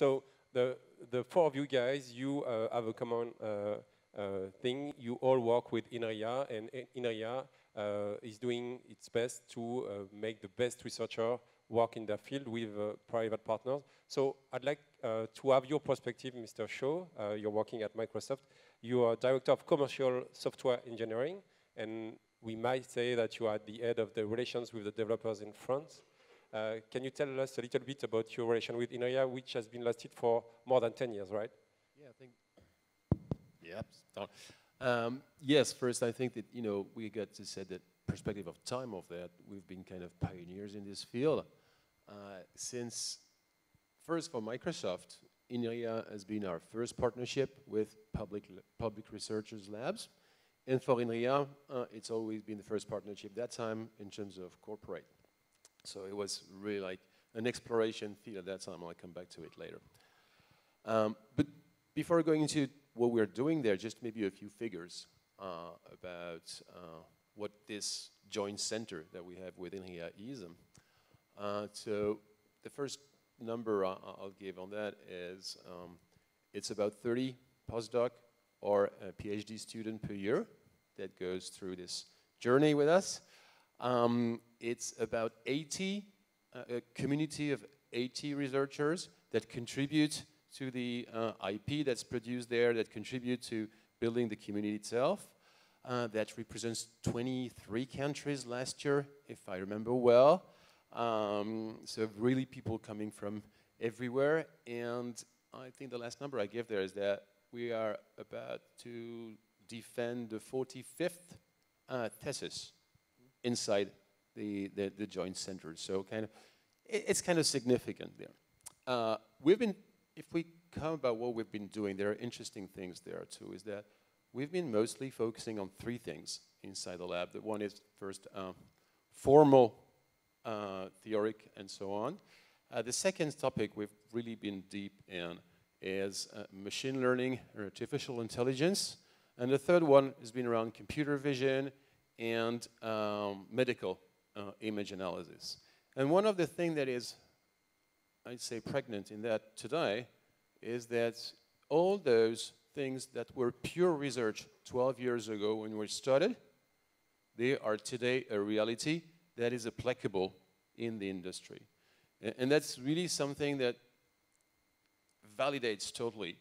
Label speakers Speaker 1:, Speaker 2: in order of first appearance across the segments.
Speaker 1: So the four of you guys, you have a common thing. You all work with Inria, and Inria is doing its best to make the best researcher work in their field with private partners. So I'd like to have your perspective, Mr. Shaw. You're working at Microsoft. You are Director of Commercial Software Engineering, and we might say that you are at the head of the relations with the developers in France. Can you tell us a little bit about your relation with Inria, which has been lasted for more than 10 years, right?
Speaker 2: Yeah, I think. Yeah. Yes. First, I think that we got to set that perspective of time of that. We've been kind of pioneers in this field since. First, for Microsoft, Inria has been our first partnership with public researchers labs, and for Inria, it's always been the first partnership that time in terms of corporate. So it was really like an exploration field at that time. I'll come back to it later. But before going into what we're doing there, just maybe a few figures about what this joint center that we have with Inria is. So the first number I'll give on that is it's about 30 postdoc or a PhD student per year that goes through this journey with us. It's about 80, a community of 80 researchers that contribute to the IP that's produced there, that contribute to building the community itself. That represents 23 countries last year, if I remember well. So really people coming from everywhere. And I think the last number I gave there is that we are about to defend the 45th thesis inside the joint center. So kind of, it's kind of significant there. If we come about what we've been doing, there are interesting things there too, is that we've been mostly focusing on three things inside the lab. The one is first formal, theoric, and so on. The second topic we've really been deep in is machine learning, artificial intelligence. And the third one has been around computer vision and medical image analysis. And one of the things that is, I'd say, pregnant in that today is that all those things that were pure research 12 years ago when we started, they are today a reality that is applicable in the industry. And that's really something that validates totally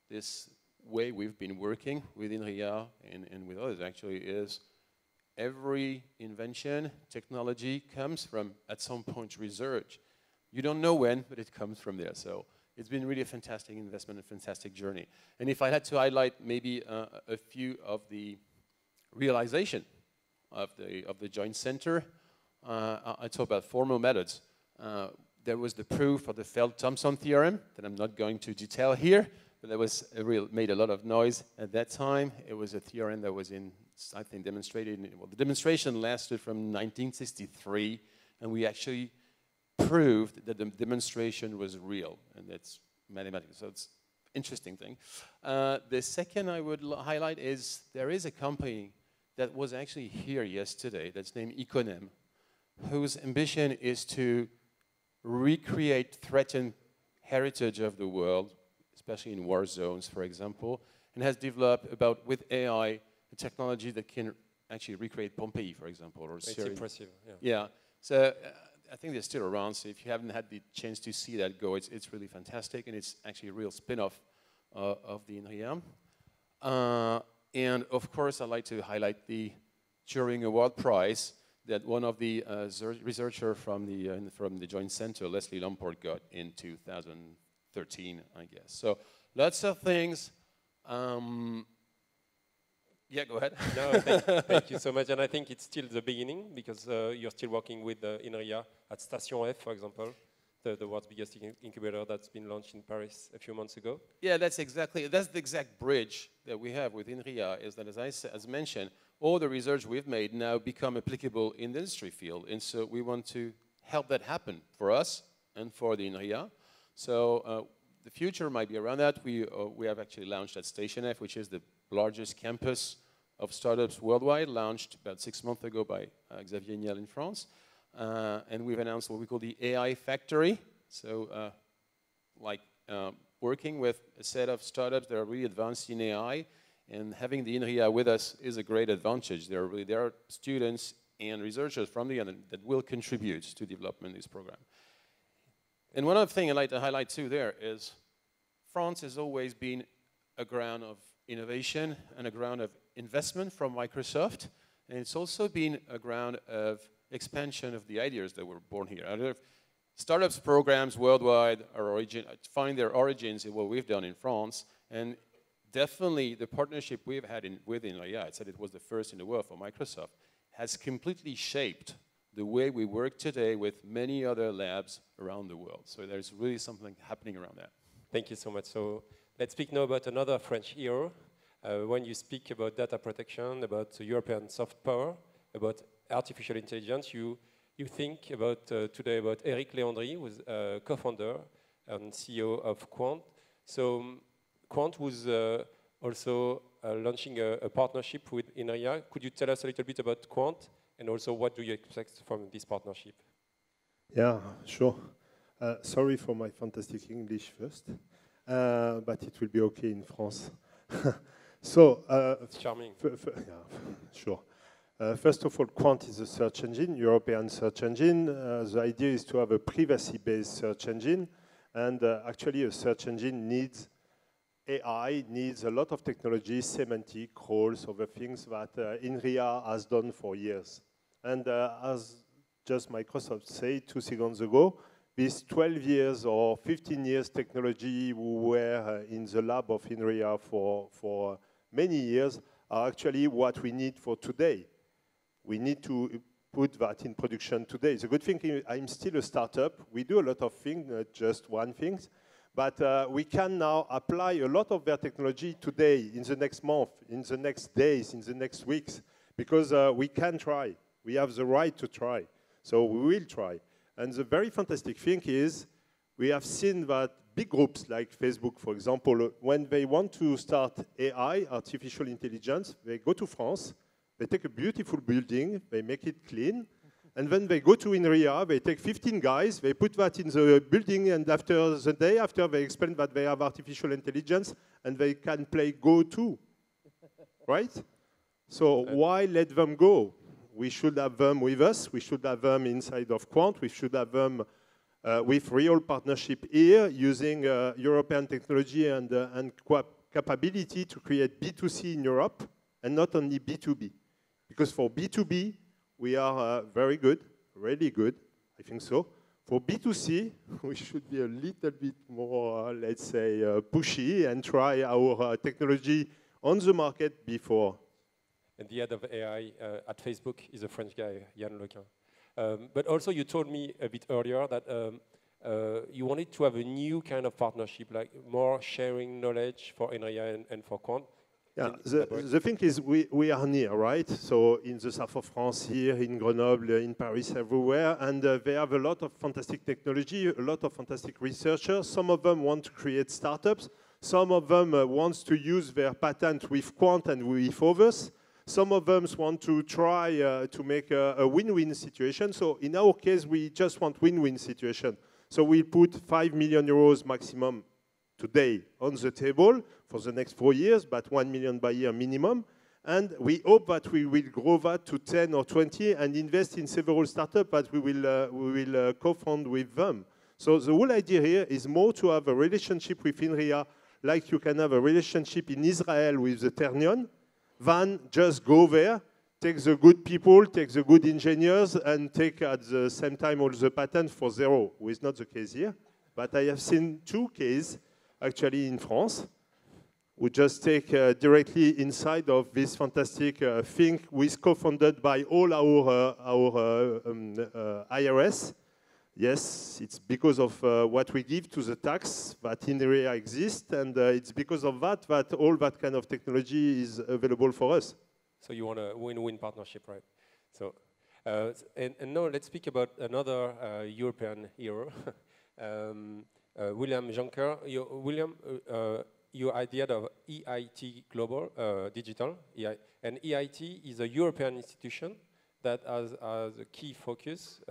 Speaker 2: this way we've been working with Inria and with others actually, is every invention, technology comes from, at some point, research. You don't know when, but it comes from there. So it's been really a fantastic investment, a fantastic journey. And if I had to highlight maybe a few of the realization of the joint center, I talk about formal methods. There was the proof of the Feld-Thomson theorem that I'm not going to detail here, but that was made a lot of noise at that time. It was a theorem that was I think demonstrated, well, the demonstration lasted from 1963, and we actually proved that the demonstration was real, and that's mathematical, so it's an interesting thing. The second I would highlight is there is a company that was actually here yesterday that's named Econem, whose ambition is to recreate threatened heritage of the world, especially in war zones, for example, and has developed with AI a technology that can actually recreate Pompeii, for example, or Syria.
Speaker 1: It's impressive, yeah.
Speaker 2: Yeah, so I think they're still around, so if you haven't had the chance to see that go, it's really fantastic, and it's actually a real spin-off of the Inria. And of course, I'd like to highlight the Turing Award Prize that one of the researchers from the Joint Center, Leslie Lamport, got in 2013, I guess. So lots of things. Yeah, go ahead.
Speaker 1: No, thank you so much. And I think it's still the beginning because you're still working with Inria at Station F, for example, the world's biggest incubator that's been launched in Paris a few months ago.
Speaker 2: Yeah, that's the exact bridge that we have with Inria, is that as mentioned, all the research we've made now become applicable in the industry field. And so we want to help that happen for us and for the Inria. So the future might be around that. We have actually launched at Station F, which is the largest campus of startups worldwide, launched about 6 months ago by Xavier Niel in France. And we've announced what we call the AI Factory. So like working with a set of startups that are really advanced in AI, and having the Inria with us is a great advantage. There are students and researchers from the other that will contribute to development of this program. And one other thing I'd like to highlight too there is France has always been a ground of innovation and a ground of investment from Microsoft, and it's also been a ground of expansion of the ideas that were born here. Startups programs worldwide find their origins in what we've done in France, and definitely the partnership we've had with Inria, I said it was the first in the world for Microsoft, has completely shaped the way we work today with many other labs around the world. So there's really something happening around that.
Speaker 1: Thank you so much. So let's speak now about another French hero. When you speak about data protection, about European soft power, about artificial intelligence, you think about today about Léandri, who's co-founder and CEO of Qwant. So Qwant was also launching a partnership with Inria. Could you tell us a little bit about Qwant, and also what do you expect from this partnership?
Speaker 3: Yeah, sure. Sorry for my fantastic English first, but it will be okay in France. So,
Speaker 1: it's charming.
Speaker 3: Yeah, sure. First of all, Qwant is a search engine, European search engine. The idea is to have a privacy-based search engine, and actually a search engine needs AI, needs a lot of technology, semantic, roles, other things that Inria has done for years. And as just Microsoft said 2 seconds ago, this 12 years or 15 years technology we were in the lab of Inria for many years are actually what we need for today. We need to put that in production today. The good thing is I'm still a startup. We do a lot of things, not just one thing. But we can now apply a lot of their technology today, in the next month, in the next days, in the next weeks, because we can try. We have the right to try. So we will try. And the very fantastic thing is we have seen that big groups like Facebook, for example, when they want to start AI, artificial intelligence, they go to France, they take a beautiful building, they make it clean, and then they go to Inria, they take 15 guys, they put that in the building, and after the day after, they explain that they have artificial intelligence, and they can play Go too, right? So why let them go? We should have them with us, we should have them inside of Qwant, we should have them with real partnership here, using European technology and capability to create B2C in Europe, and not only B2B. Because for B2B, we are very good, really good, I think so. For B2C, we should be a little bit more, let's say, pushy and try our technology on the market before.
Speaker 1: And the head of AI at Facebook is a French guy, Yann Lequin. But also you told me a bit earlier that you wanted to have a new kind of partnership, like more sharing knowledge for Inria and for Qwant.
Speaker 3: Yeah, the thing is we are near, right? So in the south of France here, in Grenoble, in Paris, everywhere, and they have a lot of fantastic technology, a lot of fantastic researchers. Some of them want to create startups. Some of them want to use their patent with Qwant and with others. Some of them want to try to make a win-win situation. So in our case, we just want win-win situation. So we put 5 million euros maximum today on the table for the next 4 years, but 1 million by year minimum. And we hope that we will grow that to 10 or 20 and invest in several startups that we will co-fund with them. So the whole idea here is more to have a relationship with Inria, like you can have a relationship in Israel with the Ternion, than just go there, take the good people, take the good engineers, and take at the same time all the patents for zero, which is not the case here. But I have seen 2 cases, actually in France, who just take directly inside of this fantastic thing, which is co-funded by all our IRS. Yes, it's because of what we give to the tax that Inria exists, and it's because of that that all that kind of technology is available for us.
Speaker 1: So you want a win-win partnership, right? So, and now let's speak about another European hero, Willem Jonker. Willem, your idea of EIT Global Digital, and EIT is a European institution that has a key focus.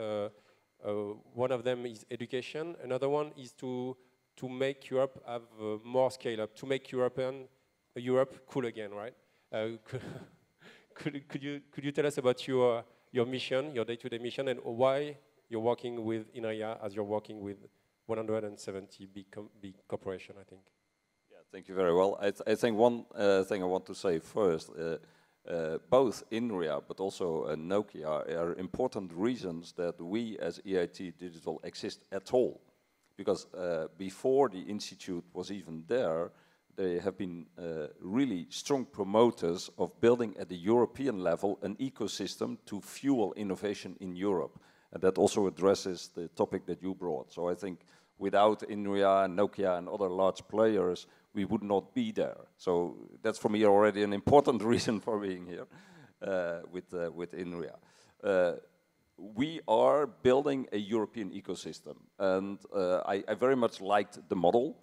Speaker 1: One of them is education. Another one is to to make Europe have more scale up, to make Europe cool again, right? Could you tell us about your mission, your day-to-day mission, and why you're working with Inria as you're working with 170 big corporation, I think?
Speaker 4: Yeah, thank you very well. I think one thing I want to say first, both Inria but also Nokia are important reasons that we as EIT Digital exist at all. Because before the institute was even there, they have been really strong promoters of building at the European level an ecosystem to fuel innovation in Europe. And that also addresses the topic that you brought. So I think without Inria, Nokia and other large players, we would not be there. So that's for me already an important reason for being here with Inria. We are building a European ecosystem, and I very much liked the model.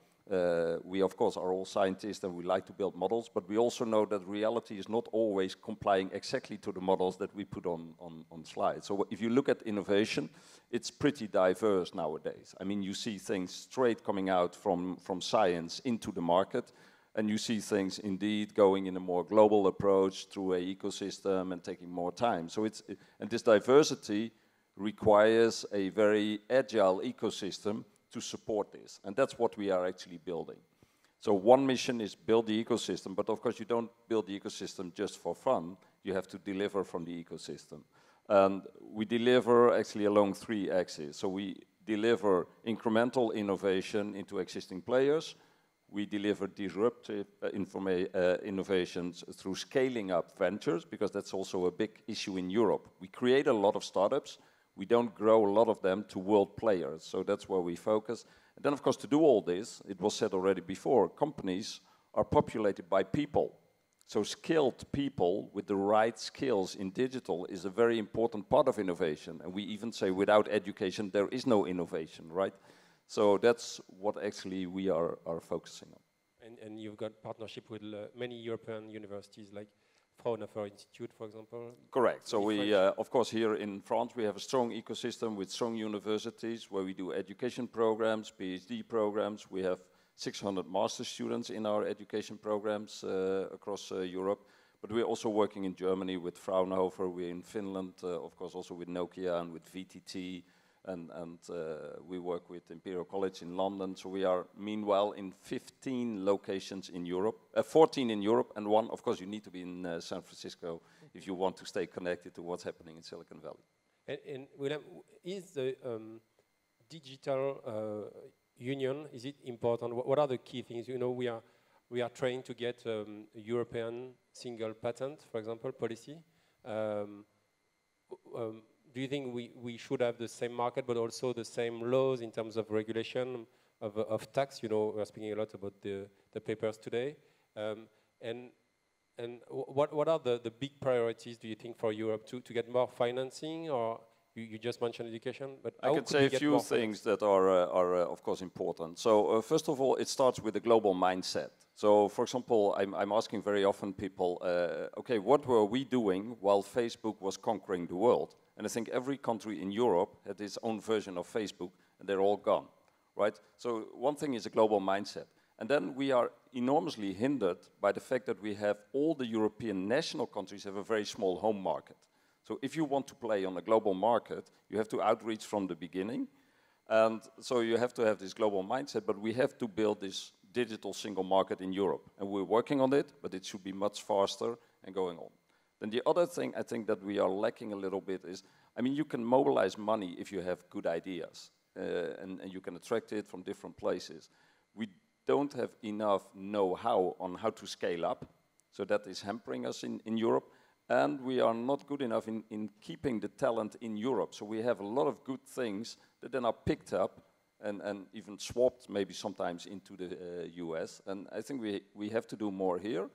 Speaker 4: We of course are all scientists and we like to build models, but we also know that reality is not always complying exactly to the models that we put on slides. So if you look at innovation, it's pretty diverse nowadays. I mean, you see things straight coming out from science into the market, and you see things indeed going in a more global approach through an ecosystem and taking more time. So and this diversity requires a very agile ecosystem to support this, and that's what we are actually building. So one mission is build the ecosystem, but of course you don't build the ecosystem just for fun, you have to deliver from the ecosystem. And we deliver actually along 3 axes. So we deliver incremental innovation into existing players, we deliver disruptive innovations through scaling up ventures, because that's also a big issue in Europe. We create a lot of startups, we don't grow a lot of them to world players, so that's where we focus. And then of course to do all this, it was said already before, companies are populated by people. So skilled people with the right skills in digital is a very important part of innovation. And we even say without education there is no innovation, right? So that's what actually we are focusing on.
Speaker 1: And you've got partnership with many European universities like Fraunhofer Institute, for example?
Speaker 4: Correct. So we, of course, here in France, we have a strong ecosystem with strong universities where we do education programs, PhD programs. We have 600 master students in our education programs across Europe. But we're also working in Germany with Fraunhofer. We're in Finland, of course, also with Nokia and with VTT. And we work with Imperial College in London. So we are, meanwhile, in 15 locations in Europe, 14 in Europe, and 1, of course, you need to be in San Francisco if you want to stay connected to what's happening in Silicon Valley.
Speaker 1: And Willem, is the digital union, is it important? What are the key things? You know, we are trying to get a European single patent, for example, policy. Do you think we should have the same market, but also the same laws in terms of regulation of tax? You know, we're speaking a lot about the papers today. And what are the big priorities, do you think, for Europe to get more financing? Or you just mentioned education, but
Speaker 4: I could say a few things that are of course important. So first of all, it starts with a global mindset. So for example, I'm asking very often people, okay, what were we doing while Facebook was conquering the world? And I think every country in Europe had its own version of Facebook, and they're all gone, right? So one thing is a global mindset. And then we are enormously hindered by the fact that we have all the European national countries have a very small home market. So if you want to play on a global market, you have to outreach from the beginning. And so you have to have this global mindset, but we have to build this digital single market in Europe. And we're working on it, but it should be much faster and going on. Then the other thing I think that we are lacking a little bit is, I mean, you can mobilize money if you have good ideas, and you can attract it from different places. We don't have enough know-how on how to scale up, so that is hampering us in Europe. And we are not good enough in keeping the talent in Europe. So we have a lot of good things that then are picked up and even swapped maybe sometimes into the US. And I think we have to do more here.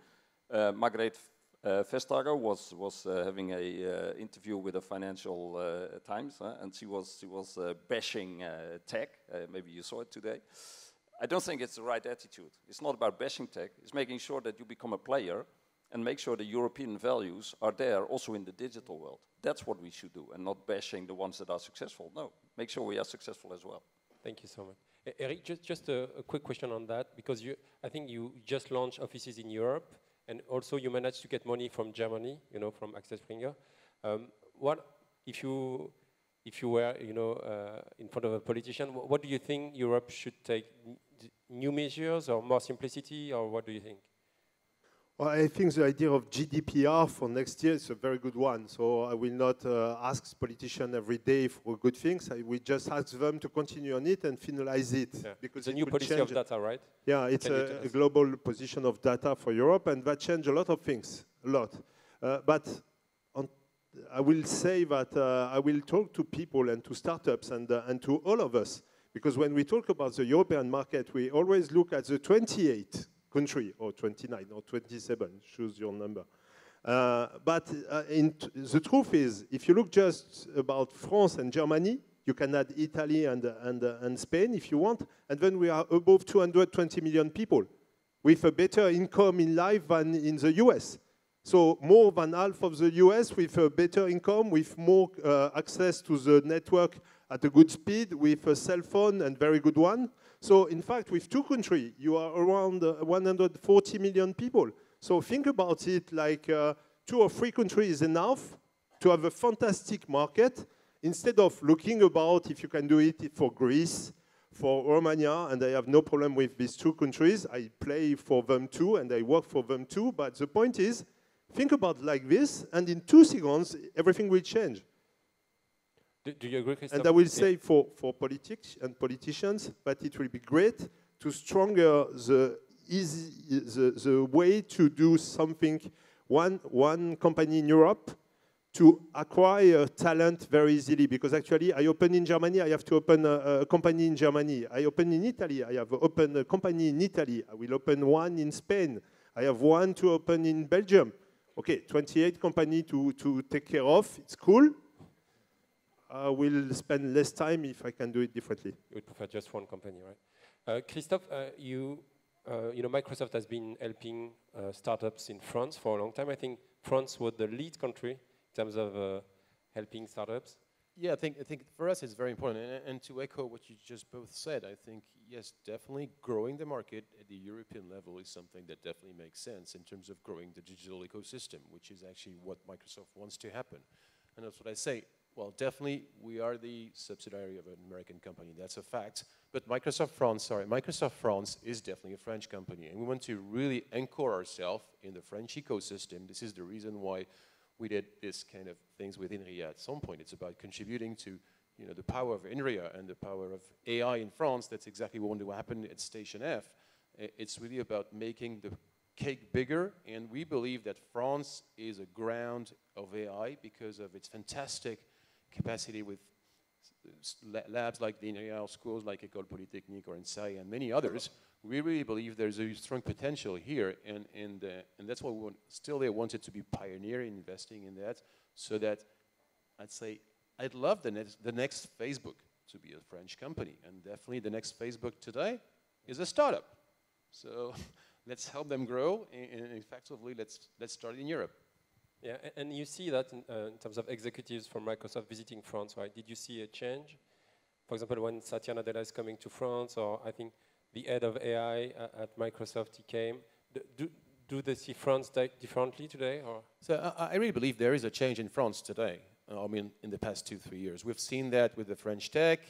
Speaker 4: Margaret Vestager was having a interview with the Financial Times, and she was bashing tech. Maybe you saw it today. I don't think it's the right attitude. It's not about bashing tech. It's making sure that you become a player and make sure the European values are there also in the digital world. That's what we should do, and not bashing the ones that are successful. No, make sure we are successful as well.
Speaker 1: Thank you so much. Eric, just a quick question on that, because I think you just launched offices in Europe, and also you managed to get money from Germany, from Acteurs. What if you were, in front of a politician, what do you think Europe should take? New measures or more simplicity, or what do you think?
Speaker 3: Well, I think the idea of GDPR for next year is a very good one. So I will not ask politicians every day for good things. I will just ask them to continue on it and finalize it.
Speaker 1: Yeah.
Speaker 3: Because
Speaker 1: it's a new policy of data, right?
Speaker 3: Yeah, it's a global position of data for Europe, and that changed a lot of things, a lot. But I will say that I will talk to people and to startups and to all of us, because when we talk about the European market, we always look at the 28 country, or 29, or 27, choose your number. But the truth is, if you look just about France and Germany, you can add Italy and Spain if you want, and then we are above 220 million people with a better income in life than in the US. So more than half of the US with a better income, with more access to the network at a good speed, with a cell phone and very good one. So in fact, with two countries, you are around 140 million people. So think about it like 2 or 3 countries is enough to have a fantastic market, instead of looking about if you can do it for Greece, for Romania, and I have no problem with these 2 countries. I play for them too, and I work for them too. But the point is, think about like this, and in 2 seconds, everything will change.
Speaker 1: Do you agree, Christophe?
Speaker 3: And I will say for politics and politicians that it will be great to stronger the way to do something, one company in Europe to acquire talent very easily. Because actually, I open in Germany, I have to open a company in Germany. I open in Italy, I have to open a company in Italy. I will open one in Spain. I have one to open in Belgium. Okay, 28 companies to take care of. It's cool. I will spend less time if I can do it differently.
Speaker 1: You would prefer just one company, right? Christophe, Microsoft has been helping startups in France for a long time. I think France was the lead country in terms of helping startups.
Speaker 2: Yeah, I think for us it's very important. And to echo what you just both said, I think, yes, definitely growing the market at the European level is something that definitely makes sense in terms of growing the digital ecosystem, which is actually what Microsoft wants to happen. And that's what I say. Well, definitely, we are the subsidiary of an American company. That's a fact. But Microsoft France is definitely a French company. And we want to really anchor ourselves in the French ecosystem. This is the reason why we did this kind of things with Inria at some point. It's about contributing to the power of Inria and the power of AI in France. That's exactly what wanted to happen at Station F. It's really about making the cake bigger. And we believe that France is a ground of AI because of its fantastic capacity with labs like the Inria, schools like École Polytechnique or INSAE and many others. We really believe there's a strong potential here, and that's why they wanted to be pioneering investing in that, so that I'd love the next Facebook to be a French company, and definitely the next Facebook today is a startup. So let's help them grow, and effectively let's start in Europe.
Speaker 1: Yeah, and you see that in terms of executives from Microsoft visiting France, right? Did you see a change? For example, when Satya Nadella is coming to France, or I think the head of AI at Microsoft, he came. Do they see France differently today? Or?
Speaker 2: So I really believe there is a change in France today. I mean, in the past 2-3 years. We've seen that with the French tech.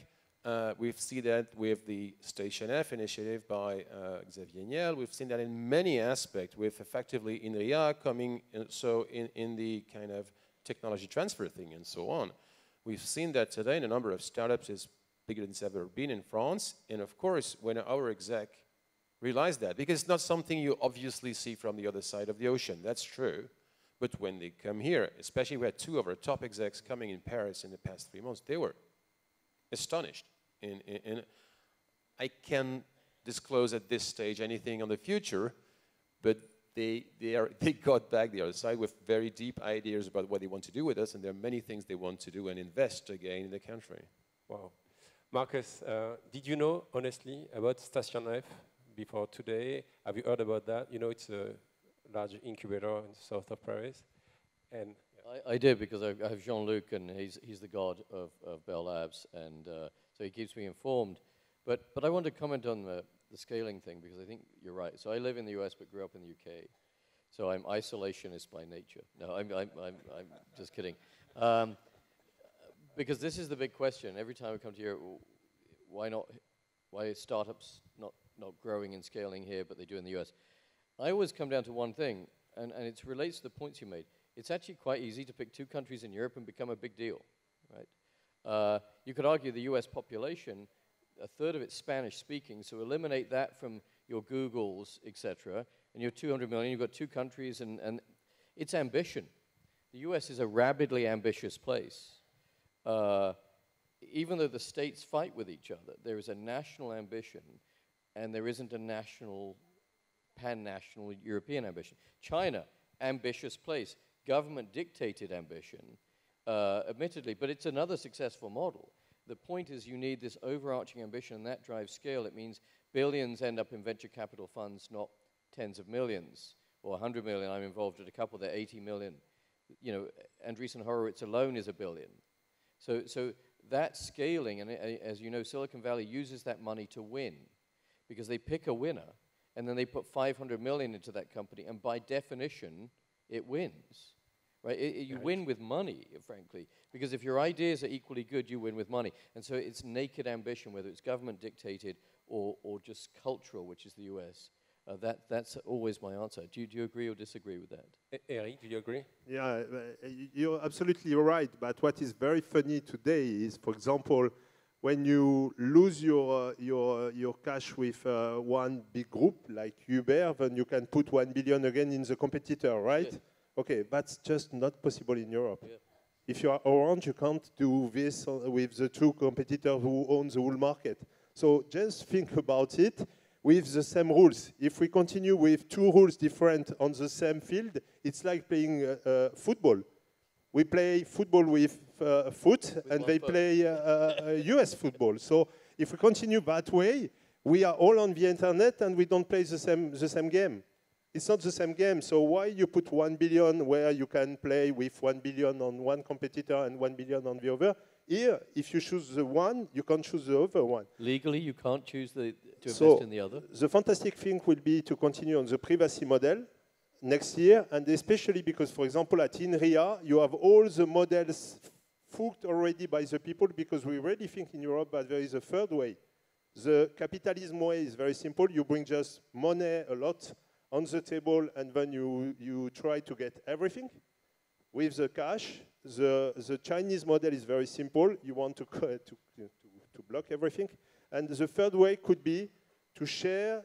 Speaker 2: We've seen that with the Station F initiative by Xavier Niel. We've seen that in many aspects, with effectively Inria coming in the kind of technology transfer thing and so on. We've seen that today in a number of startups is bigger than it's ever been in France. And of course, when our exec realized that, because it's not something you obviously see from the other side of the ocean, that's true. But when they come here, especially we had 2 of our top execs coming in Paris in the past 3 months, they were astonished. And I can't disclose at this stage anything on the future, but they got back the other side with very deep ideas about what they want to do with us, and there are many things they want to do and invest again in the country.
Speaker 1: Wow. Marcus, did you know, honestly, about Station F before today? Have you heard about that? It's a large incubator in the south of Paris. And
Speaker 5: I did, because I have Jean-Luc, and he's the god of Bell Labs, and so he keeps me informed. But I want to comment on the scaling thing, because I think you're right. So I live in the US but grew up in the UK. So I'm isolationist by nature. No, I'm just kidding. Because this is the big question. Every time we come to Europe, why are startups not growing and scaling here, but they do in the US? I always come down to one thing, and it relates to the points you made. It's actually quite easy to pick two countries in Europe and become a big deal, right? You could argue the US population, a third of it's Spanish-speaking, so eliminate that from your Googles, etc., and you're 200 million, you've got two countries, and it's ambition. The US is a rabidly ambitious place. Even though the states fight with each other, there is a national ambition, and there isn't a national, pan-national European ambition. China, ambitious place, government-dictated ambition, admittedly, but it's another successful model. The point is you need this overarching ambition, and that drives scale. It means billions end up in venture capital funds, not tens of millions, or 100 million. I'm involved at a couple, they're 80 million. You know, Andreessen Horowitz alone is $1 billion. So that scaling, and as you know, Silicon Valley uses that money to win, because they pick a winner, and then they put 500 million into that company, and by definition, it wins. Right? You win with money, frankly, because if your ideas are equally good, you win with money. And so it's naked ambition, whether it's government dictated or just cultural, which is the US. That's always my answer. Do you agree or disagree with that?
Speaker 1: Eric, do you agree?
Speaker 3: Yeah, you're absolutely right. But what is very funny today is, for example, when you lose your cash with one big group like Uber, then you can put 1 billion again in the competitor, right? Yeah. Okay, that's just not possible in Europe. Yeah. If you are Orange, you can't do this with the two competitors who own the whole market. So just think about it with the same rules. If we continue with two rules different on the same field, it's like playing football. We play football with foot, and they play US football. So if we continue that way, we are all on the internet and we don't play the same game. It's not the same game. So why you put 1 billion where you can play with 1 billion on one competitor and 1 billion on the other? Here, if you choose the one, you can't choose the other one.
Speaker 5: Legally, you can't choose to invest in the other?
Speaker 3: The fantastic thing will be to continue on the privacy model next year, and especially because, for example, at Inria, you have all the models fooled already by the people, because we already think in Europe that there is a third way. The capitalism way is very simple. You bring just money, a lot, on the table, and then you try to get everything. With the cash, the Chinese model is very simple. You want to block everything. And the third way could be to share,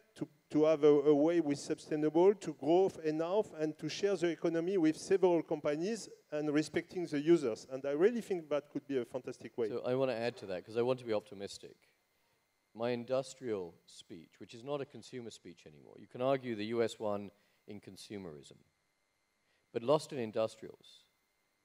Speaker 3: to have a way with sustainable, to grow enough, and to share the economy with several companies and respecting the users. And I really think that could be a fantastic way.
Speaker 5: So I want to add to that, because I want to be optimistic. My industrial speech, which is not a consumer speech anymore, you can argue the US won in consumerism, but lost in industrials.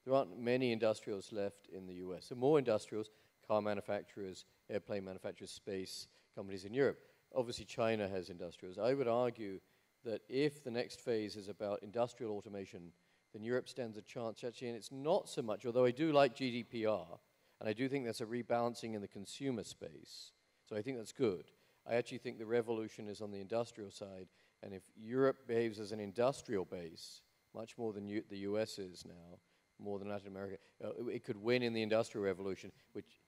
Speaker 5: There aren't many industrials left in the US. So more industrials, car manufacturers, airplane manufacturers, space companies in Europe. Obviously, China has industrials. I would argue that if the next phase is about industrial automation, then Europe stands a chance, actually, and it's not so much, although I do like GDPR, and I do think there's a rebalancing in the consumer space, so I think that's good. I actually think the revolution is on the industrial side, and if Europe behaves as an industrial base, much more than the US is now, more than Latin America, it could win in the industrial revolution, which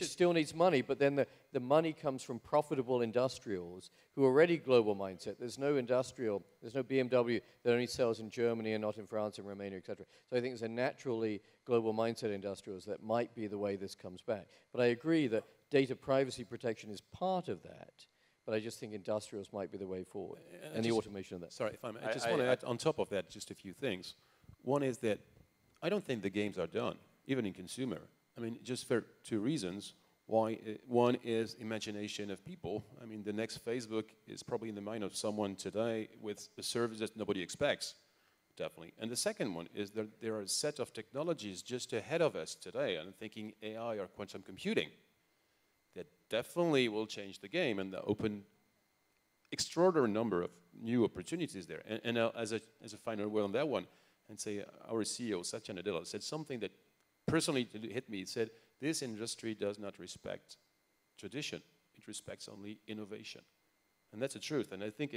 Speaker 5: still needs money, but then the money comes from profitable industrials who are already global mindset. There's no industrial, there's no BMW that only sells in Germany and not in France and Romania, etc. So I think it's a naturally global mindset industrials that might be the way this comes back. But I agree that data privacy protection is part of that, but I just think industrials might be the way forward, and the automation of that.
Speaker 2: Sorry, if I just want to add on top of that just a few things. One is that I don't think the games are done, even in consumer. I mean, just for two reasons. Why? One is imagination of people. I mean, the next Facebook is probably in the mind of someone today with a service that nobody expects, definitely. And the second one is that there are a set of technologies just ahead of us today. I'm thinking AI or quantum computing that definitely will change the game and open extraordinary number of new opportunities there. And as a final word on that one, and say our CEO, Satya Nadella, said something that personally hit me. He said, this industry does not respect tradition. It it respects only innovation. And that's the truth. And I think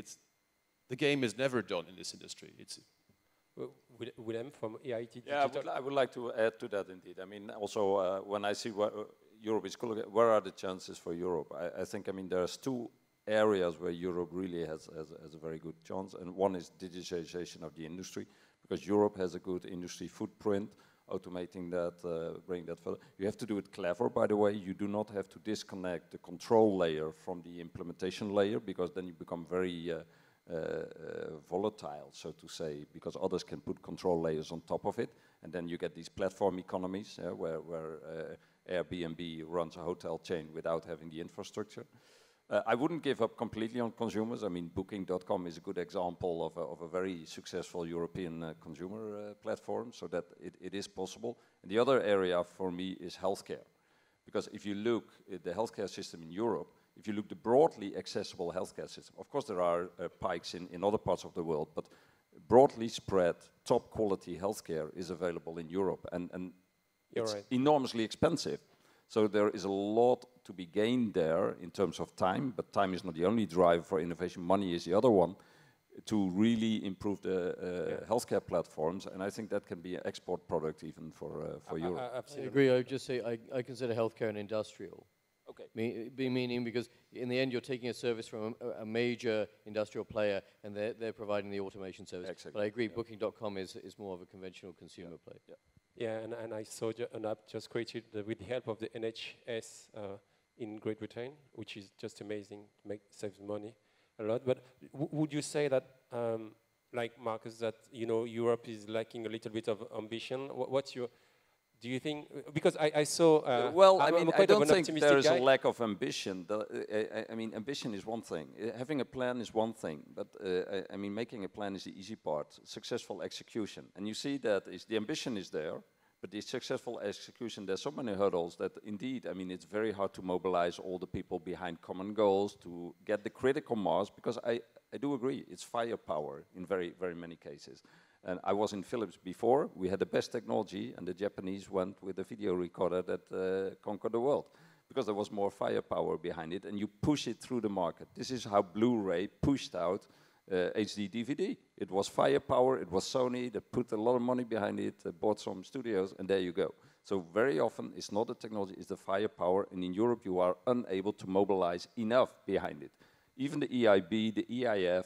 Speaker 2: the game is never done in this industry. It's
Speaker 1: Willem from EIT
Speaker 4: Yeah,
Speaker 1: Digital.
Speaker 4: I would like to add to that indeed. I mean, also when I see what Europe is going, where are the chances for Europe? I think, I mean, there's two areas where Europe really has a very good chance, and one is digitalization of the industry, because Europe has a good industry footprint, automating that, bringing that further. You have to do it clever, by the way. You do not have to disconnect the control layer from the implementation layer, because then you become very volatile, so to say, because others can put control layers on top of it, and then you get these platform economies where Airbnb runs a hotel chain without having the infrastructure. I wouldn't give up completely on consumers. I mean, Booking.com is a good example of a very successful European consumer platform, so that it is possible. And the other area for me is healthcare. Because if you look at the healthcare system in Europe, if you look at the broadly accessible healthcare system, of course there are pikes in other parts of the world, but broadly spread, top quality healthcare is available in Europe. And it's enormously expensive. So there is a lot to be gained there in terms of time, but time is not the only driver for innovation. Money is the other one, to really improve the healthcare platforms, and I think that can be an export product even for Europe.
Speaker 5: I agree. I would just say I consider healthcare an industrial.
Speaker 4: Okay.
Speaker 5: Meaning because in the end you're taking a service from a major industrial player, and they're providing the automation service.
Speaker 4: Exactly.
Speaker 5: But I agree, Booking.com is more of a conventional consumer play.
Speaker 4: Yeah.
Speaker 1: Yeah, and I saw an app just created with the help of the NHS in Great Britain, which is just amazing, saves money a lot. But would you say that, like Marcus, that Europe is lacking a little bit of ambition? What's your? Do you think? Because I saw.
Speaker 4: Well, I mean, I don't think there is
Speaker 1: guy.
Speaker 4: a lack of ambition. I mean, ambition is one thing. Having a plan is one thing. But I mean, making a plan is the easy part. Successful execution, and you see that the ambition is there, but the successful execution, there's so many hurdles that indeed, I mean, it's very hard to mobilize all the people behind common goals to get the critical mass. Because I do agree, it's firepower in very, very many cases. And I was in Philips before. We had the best technology, and the Japanese went with a video recorder that conquered the world, because there was more firepower behind it, and you push it through the market. This is how Blu-ray pushed out HD DVD. It was firepower. It was Sony that put a lot of money behind it, bought some studios, and there you go. So very often, it's not the technology, it's the firepower, and in Europe, you are unable to mobilize enough behind it. Even the EIB, the EIF,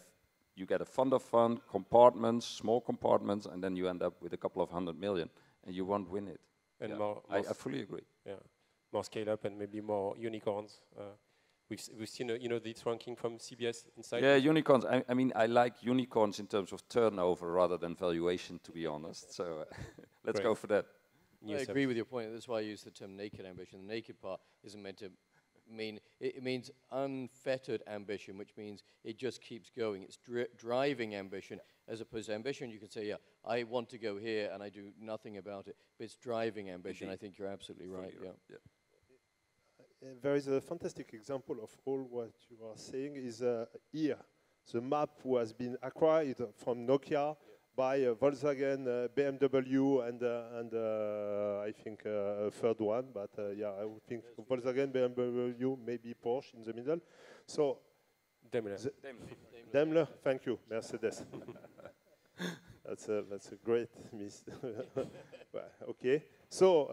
Speaker 4: you get a fund of fund, compartments, small compartments, and then you end up with a couple of 100 million, and you won't win it.
Speaker 1: And
Speaker 4: yeah. I fully agree.
Speaker 1: Yeah, more scale up and maybe more unicorns. We've seen this ranking from CBS Insight.
Speaker 4: Yeah, unicorns. I mean, I like unicorns in terms of turnover rather than valuation, to be honest. So let's go for that.
Speaker 5: I agree with your point. That's why I use the term naked ambition. The naked part isn't meant to mean, it means unfettered ambition, which means it just keeps going. It's driving ambition, as opposed to ambition. You can say, yeah, I want to go here and I do nothing about it, but it's driving ambition. Indeed. I think you're absolutely right. Yeah.
Speaker 3: There is a fantastic example of all what you are saying is here. The map has been acquired from Nokia by Volkswagen, BMW, and I think a third one, but yeah, I would think Volkswagen, BMW, maybe Porsche in the middle. So Daimler, thank you, Mercedes. That's a great miss. Okay. So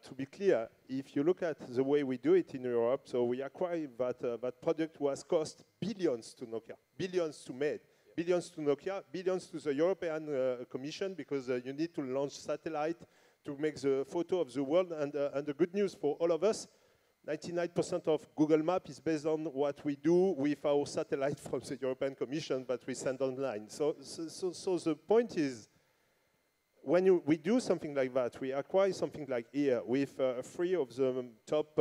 Speaker 3: to be clear, if you look at the way we do it in Europe, so we acquired that product was cost billions to Nokia, billions to make. Billions to Nokia, billions to the European Commission, because you need to launch satellite to make the photo of the world. And the good news for all of us, 99% of Google Maps is based on what we do with our satellite from the European Commission that we send online. So the point is, when we do something like that, we acquire something like here with 3 of the top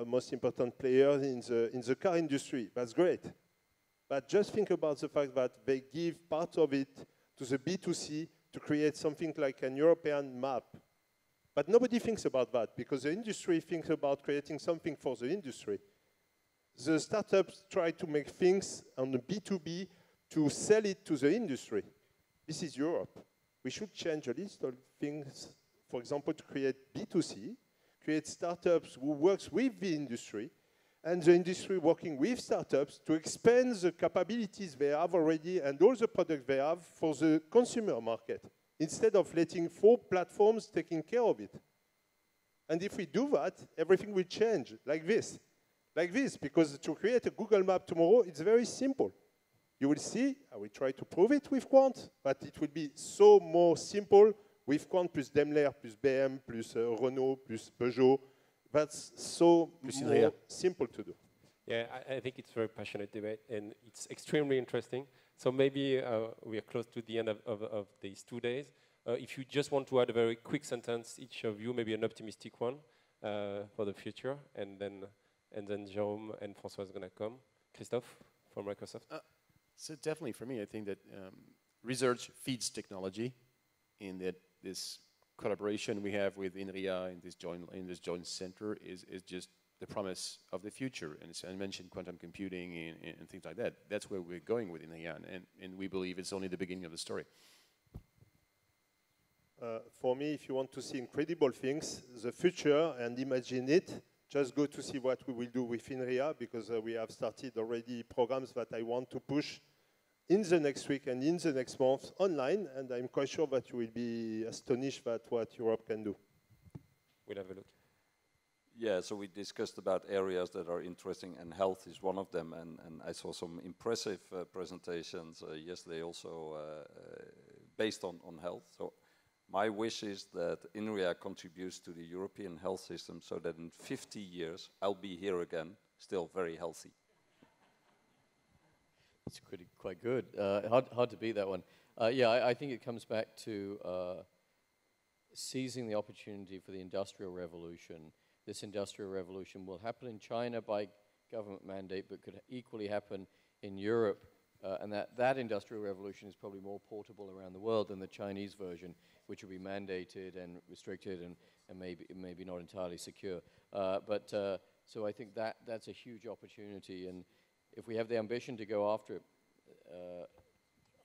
Speaker 3: most important players in the car industry. That's great. But just think about the fact that they give part of it to the B2C to create something like an European map. But nobody thinks about that, because the industry thinks about creating something for the industry. The startups try to make things on the B2B to sell it to the industry. This is Europe. We should change a list of things, for example, to create B2C, create startups who works with the industry, and the industry working with startups to expand the capabilities they have already and all the products they have for the consumer market, instead of letting 4 platforms taking care of it. And if we do that, everything will change like this. Like this, because to create a Google map tomorrow, it's very simple. You will see, I will try to prove it with Qwant, but it will be so more simple with Qwant plus Daimler, plus BM, plus Renault, plus Peugeot. That's so more simple to do.
Speaker 1: Yeah, I think it's a very passionate debate, and it's extremely interesting. So maybe we are close to the end of these 2 days. If you just want to add a very quick sentence, each of you, maybe an optimistic one for the future, and then Jérôme and François is going to come. Christophe from Microsoft.
Speaker 2: So definitely for me, I think that research feeds technology, in that this collaboration we have with Inria in this joint center is just the promise of the future. And I mentioned quantum computing and things like that. That's where we're going with Inria, and we believe it's only the beginning of the story.
Speaker 3: For me, if you want to see incredible things, the future, and imagine it, just go to see what we will do with Inria, because we have started already programs that I want to push in the next week and in the next month online, and I'm quite sure that you will be astonished at what Europe can do.
Speaker 1: We'll have a look.
Speaker 4: Yeah, so we discussed about areas that are interesting, and health is one of them, and I saw some impressive presentations yesterday also based on health. So my wish is that Inria contributes to the European health system so that in 50 years I'll be here again, still very healthy.
Speaker 5: It's quite good. Hard to beat that one. Yeah, I think it comes back to seizing the opportunity for the Industrial Revolution. This Industrial Revolution will happen in China by government mandate, but could equally happen in Europe. And that Industrial Revolution is probably more portable around the world than the Chinese version, which will be mandated and restricted and maybe not entirely secure. So I think that's a huge opportunity, and if we have the ambition to go after it,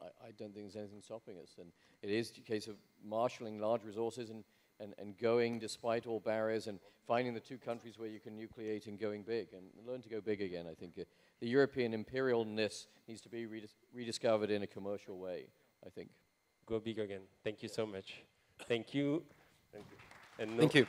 Speaker 5: I don't think there's anything stopping us. And it is a case of marshalling large resources and going despite all barriers, and finding the 2 countries where you can nucleate and going big, and learn to go big again. I think the European imperialness needs to be rediscovered in a commercial way, I think.
Speaker 1: Go big again. Thank you so much. Thank you.
Speaker 3: Thank you.
Speaker 1: And
Speaker 2: Thank you.